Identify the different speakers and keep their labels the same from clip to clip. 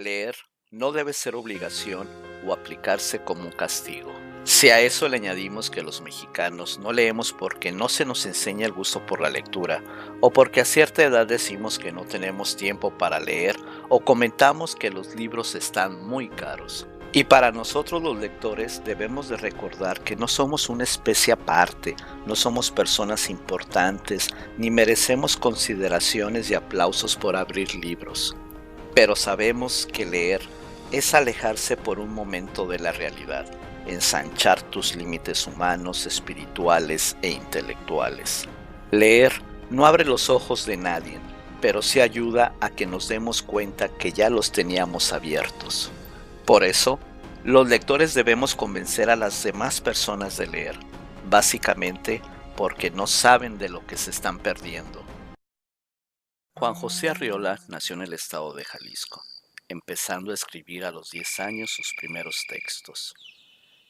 Speaker 1: Leer no debe ser obligación o aplicarse como un castigo. Si a eso le añadimos que los mexicanos no leemos porque no se nos enseña el gusto por la lectura, o porque a cierta edad decimos que no tenemos tiempo para leer, o comentamos que los libros están muy caros. Y para nosotros los lectores debemos de recordar que no somos una especie aparte, no somos personas importantes, ni merecemos consideraciones y aplausos por abrir libros. Pero sabemos que leer es alejarse por un momento de la realidad, ensanchar tus límites humanos, espirituales e intelectuales. Leer no abre los ojos de nadie, pero sí ayuda a que nos demos cuenta que ya los teníamos abiertos. Por eso, los lectores debemos convencer a las demás personas de leer, básicamente porque no saben de lo que se están perdiendo. Juan José Arriola nació en el estado de Jalisco, empezando a escribir a los 10 años sus primeros textos.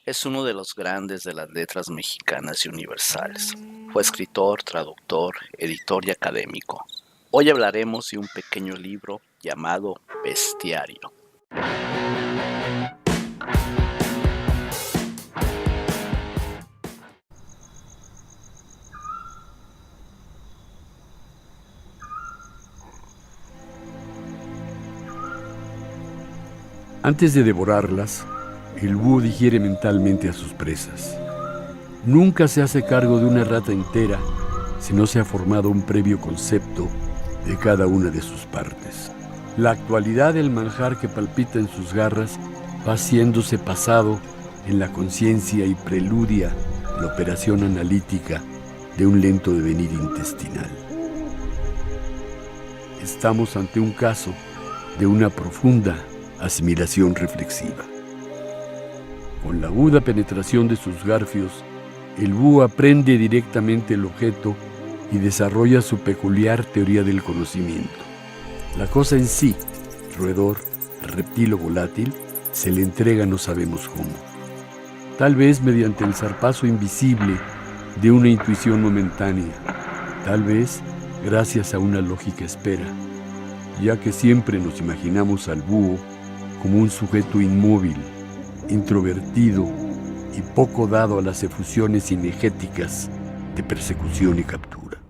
Speaker 1: Es uno de los grandes de las letras mexicanas y universales. Fue escritor, traductor, editor y académico. Hoy hablaremos de un pequeño libro llamado Bestiario.
Speaker 2: Antes de devorarlas, el búho digiere mentalmente a sus presas. Nunca se hace cargo de una rata entera si no se ha formado un previo concepto de cada una de sus partes. La actualidad del manjar que palpita en sus garras va haciéndose pasado en la conciencia y preludia la operación analítica de un lento devenir intestinal. Estamos ante un caso de una profunda asimilación reflexiva. Con la aguda penetración de sus garfios, el búho aprende directamente el objeto y desarrolla su peculiar teoría del conocimiento. La cosa en sí, roedor, reptil o volátil, se le entrega no sabemos cómo. Tal vez mediante el zarpazo invisible de una intuición momentánea, tal vez gracias a una lógica espera, ya que siempre nos imaginamos al búho como un sujeto inmóvil, introvertido y poco dado a las efusiones cinegéticas de persecución y captura.